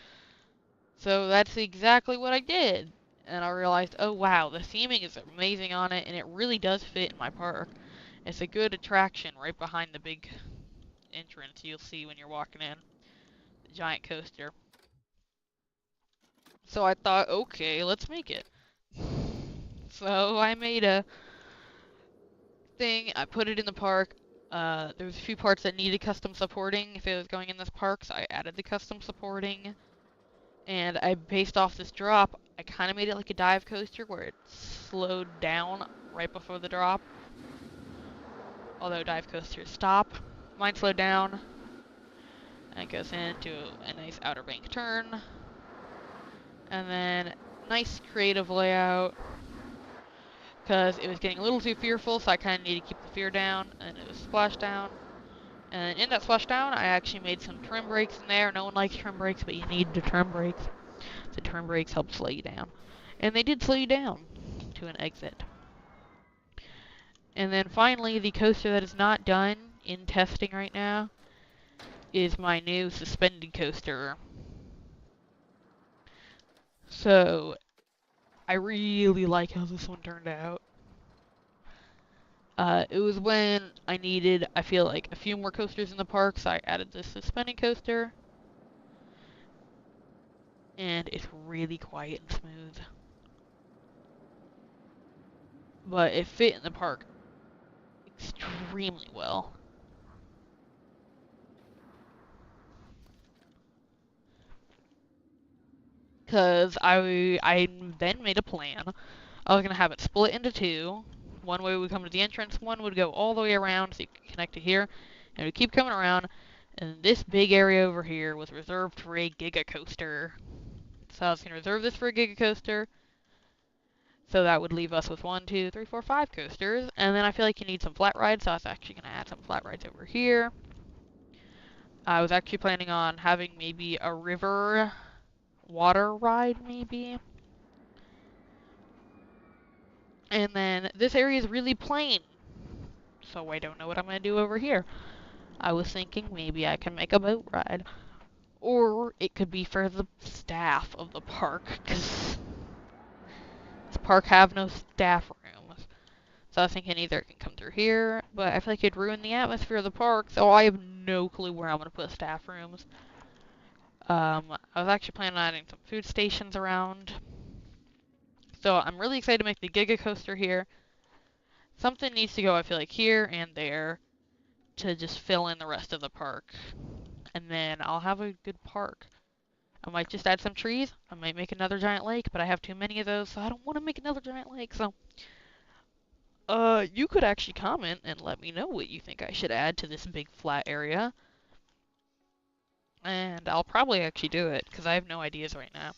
S1: So that's exactly what I did. And I realized, oh wow, the theming is amazing on it, and it really does fit in my park. It's a good attraction right behind the big entrance you'll see when you're walking in. The giant coaster. So I thought, okay, let's make it. So I made a thing, I put it in the park. There was a few parts that needed custom supporting if it was going in this park, so I added the custom supporting. And I based off this drop, I kind of made it like a dive coaster where it slowed down right before the drop. Although dive coasters stop. Mine slowed down. And it goes into a nice outer bank turn. And then nice creative layout. Because it was getting a little too fearful, so I kind of needed to keep the fear down. And it was splashdown. And in that splashdown, I actually made some trim brakes in there. No one likes trim brakes, but you need the trim brakes. The trim brakes help slow you down. And they did slow you down to an exit. And then finally, the coaster that is not done in testing right now is my new suspended coaster. So, I really like how this one turned out. It was when I needed, I feel like, a few more coasters in the park, so I added this suspended coaster. And it's really quiet and smooth. But it fit in the park extremely well. Because I then made a plan. I was going to have it split into two. One way would come to the entrance, one would go all the way around so you could connect it here. And it would keep coming around. And this big area over here was reserved for a giga coaster. So I was going to reserve this for a giga coaster. So that would leave us with 1, 2, 3, 4, 5 coasters. And then I feel like you need some flat rides, so I was actually going to add some flat rides over here. I was actually planning on having maybe a river water ride, maybe. And then this area is really plain, so I don't know what I'm going to do over here. I was thinking maybe I can make a boat ride. Or it could be for the staff of the park, because this park have no staff rooms. So I was thinking either it can come through here, but I feel like it'd ruin the atmosphere of the park, so I have no clue where I'm going to put staff rooms. I was actually planning on adding some food stations around. So I'm really excited to make the Giga Coaster here. Something needs to go, I feel like, here and there to just fill in the rest of the park. And then I'll have a good park. I might just add some trees. I might make another giant lake, but I have too many of those, so I don't want to make another giant lake. So, you could actually comment and let me know what you think I should add to this big flat area. And I'll probably actually do it, because I have no ideas right now.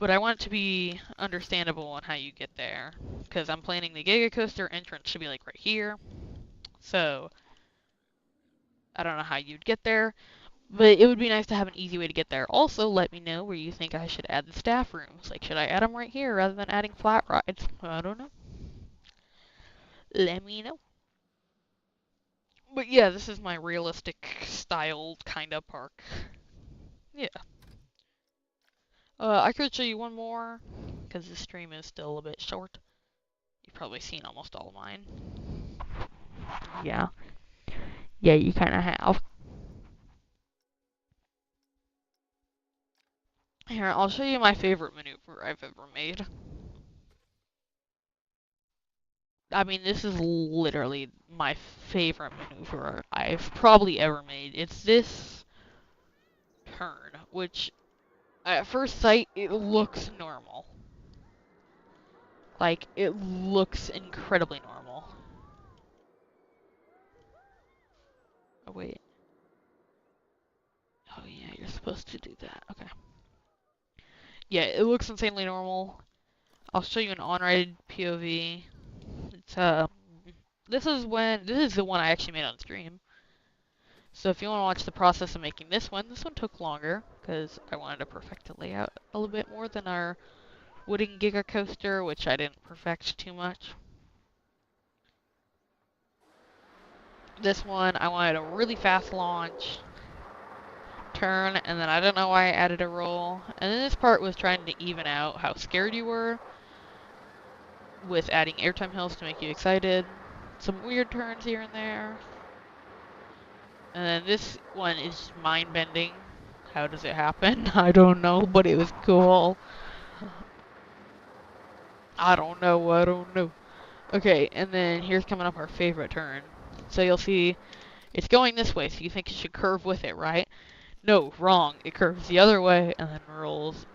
S1: But I want it to be understandable on how you get there. Because I'm planning the Giga Coaster entrance to be like right here. So, I don't know how you'd get there. But it would be nice to have an easy way to get there. Also, let me know where you think I should add the staff rooms. Like, should I add them right here rather than adding flat rides? I don't know. Let me know. But yeah, this is my realistic styled kind of park. Yeah. I could show you one more, because the stream is still a bit short. You've probably seen almost all of mine. Yeah. Yeah, you kind of have. Here, I'll show you my favorite maneuver I've ever made. I mean, this is literally my favorite maneuver I've probably ever made. It's this turn, which at first sight, it looks normal. Like, it looks incredibly normal. Oh, wait. Oh, yeah, you're supposed to do that. Okay. Yeah, it looks insanely normal. I'll show you an on-ride POV. It's, this is the one I actually made on stream. So if you want to watch the process of making this one took longer because I wanted to perfect the layout a little bit more than our wooden giga coaster, which I didn't perfect too much. This one, I wanted a really fast launch, turn, and then I don't know why I added a roll. And then this part was trying to even out how scared you were with adding airtime hills to make you excited. Some weird turns here and there. And then this one is mind-bending. How does it happen? I don't know, but it was cool. I don't know. Okay, and then here's coming up our favorite turn. So you'll see it's going this way, so you think it should curve with it, right? No, wrong. It curves the other way and then rolls.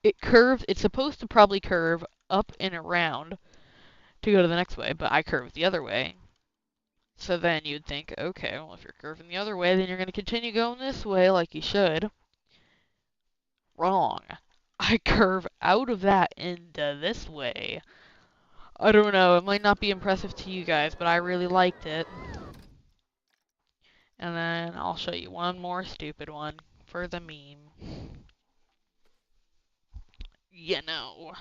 S1: It curves, it's supposed to probably curve up and around to go to the next way, but I curved the other way. So then you'd think, okay, well if you're curving the other way, then you're going to continue going this way like you should. Wrong. I curve out of that into this way. I don't know, it might not be impressive to you guys, but I really liked it. And then I'll show you one more stupid one for the meme. You know.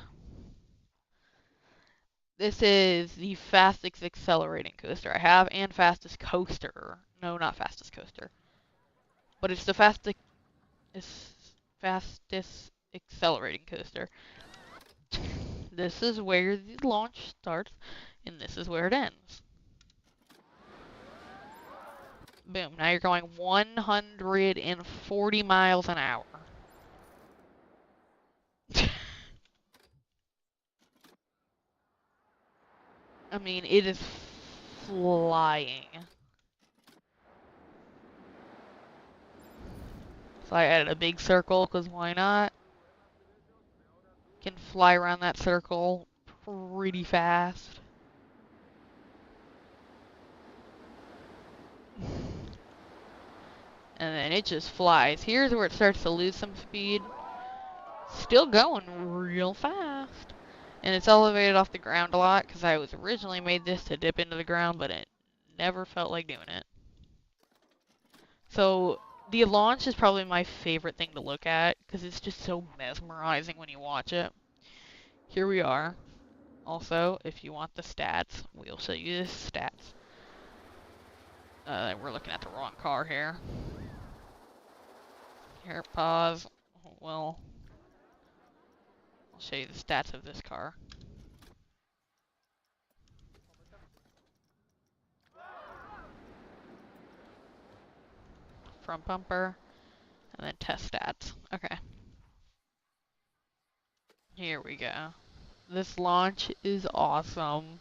S1: This is the fastest accelerating coaster I have, and fastest coaster. No, not fastest coaster. But it's the fastest accelerating coaster. This is where the launch starts, and this is where it ends. Boom, now you're going 140 miles an hour. I mean, it is flying. So I added a big circle, because why not? Can fly around that circle pretty fast. And then it just flies. Here's where it starts to lose some speed. Still going real fast. And it's elevated off the ground a lot, because I was originally made this to dip into the ground, but it never felt like doing it. So the launch is probably my favorite thing to look at, because it's just so mesmerizing when you watch it. Here we are. Also, if you want the stats, we'll show you the stats. We're looking at the wrong car here. Here, pause. Well, I'll show you the stats of this car. Front bumper, and then test stats. Okay. Here we go. This launch is awesome.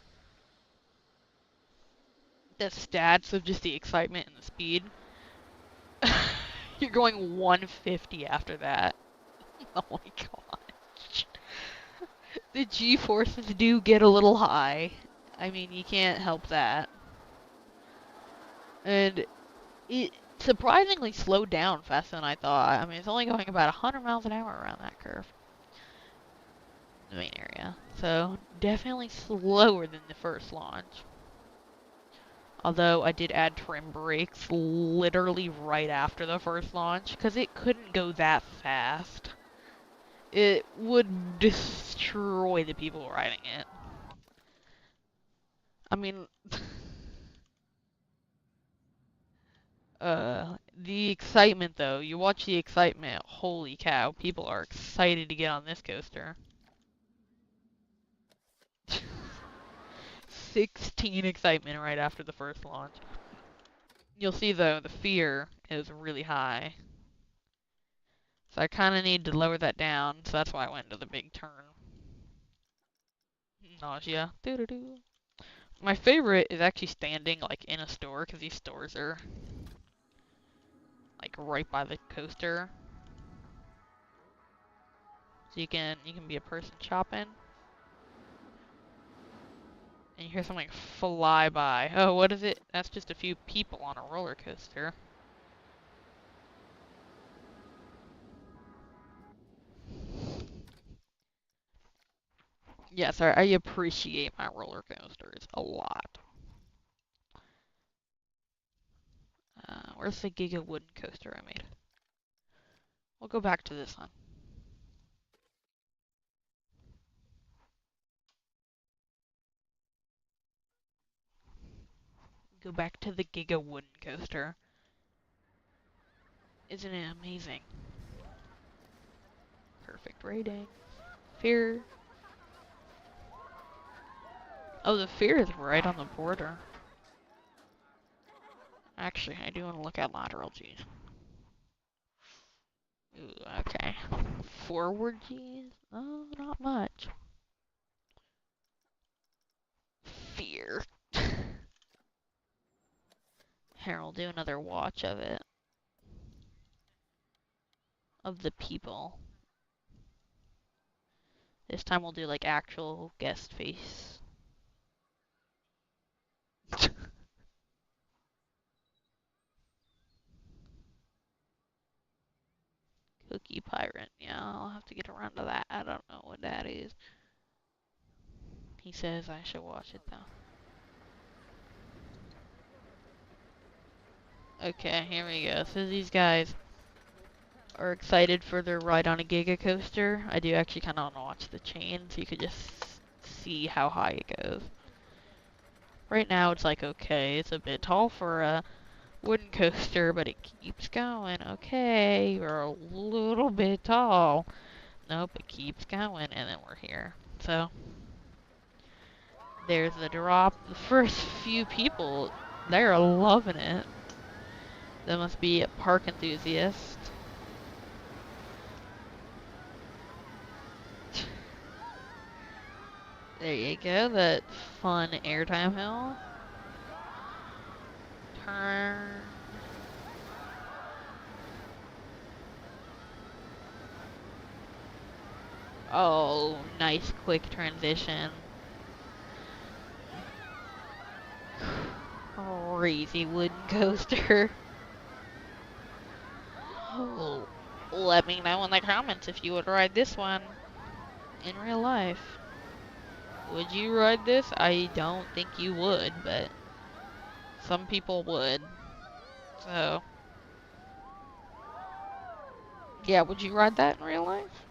S1: The stats of just the excitement and the speed. You're going 150 after that. Oh my gosh. The G-forces do get a little high. I mean, you can't help that. And it surprisingly slowed down faster than I thought. I mean, it's only going about 100 miles an hour around that curve. The main area. So, definitely slower than the first launch. Although I did add trim brakes literally right after the first launch, because it couldn't go that fast. It would destroy the people riding it. I mean, the excitement though, you watch the excitement, holy cow, people are excited to get on this coaster. 16 excitement right after the first launch. You'll see though, the fear is really high. So I kind of need to lower that down, so that's why I went to the big turn. Nausea. Doo-doo-doo. My favorite is actually standing like in a store, because these stores are like right by the coaster. So you can be a person shopping. And you hear something fly by. Oh, what is it? That's just a few people on a roller coaster. Yes, I appreciate my roller coasters a lot. Where's the giga wooden coaster I made? We'll go back to this one. Go back to the giga wooden coaster. Isn't it amazing? Perfect rating. Fear. Oh, the fear is right on the border. Actually, I do want to look at lateral G's. Ooh, okay. Forward G's? Oh, not much. Fear. Here, we'll do another watch of it. Of the people. This time we'll do like actual guest face. Cookie Pirate. Yeah, I'll have to get around to that. I don't know what that is. He says I should watch it though. Okay, here we go. So these guys are excited for their ride on a giga coaster. I do actually kind of want to watch the chain so you could just see how high it goes. Right now it's like, okay, it's a bit tall for a wooden coaster, but it keeps going. Okay, we're a little bit tall. Nope, it keeps going, and then we're here. So, there's the drop. The first few people, they're loving it. They must be a park enthusiast. There you go, that fun airtime hill. Turn. Oh, nice quick transition. Crazy wooden coaster. Oh, let me know in the comments if you would ride this one in real life. Would you ride this? I don't think you would, but some people would. So, yeah, would you ride that in real life?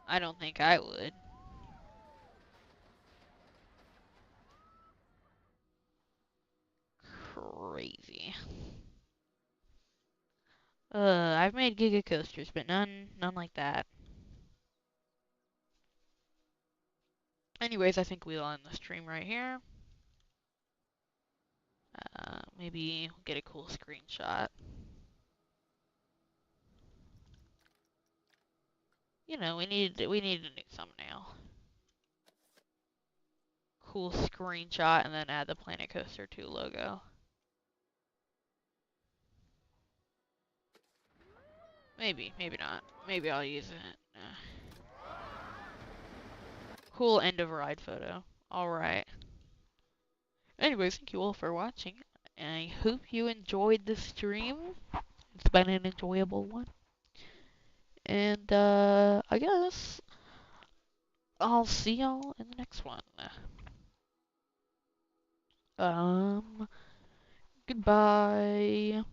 S1: I don't think I would. Crazy. I've made giga coasters, but none like that. Anyways, I think we'll end the stream right here. Maybe we'll get a cool screenshot. You know, we need a new thumbnail. Cool screenshot, and then add the Planet Coaster 2 logo. Maybe, maybe not. Maybe I'll use it. Cool end of ride photo. Alright. Anyways, thank you all for watching. I hope you enjoyed the stream. It's been an enjoyable one. And, I guess I'll see y'all in the next one. Goodbye.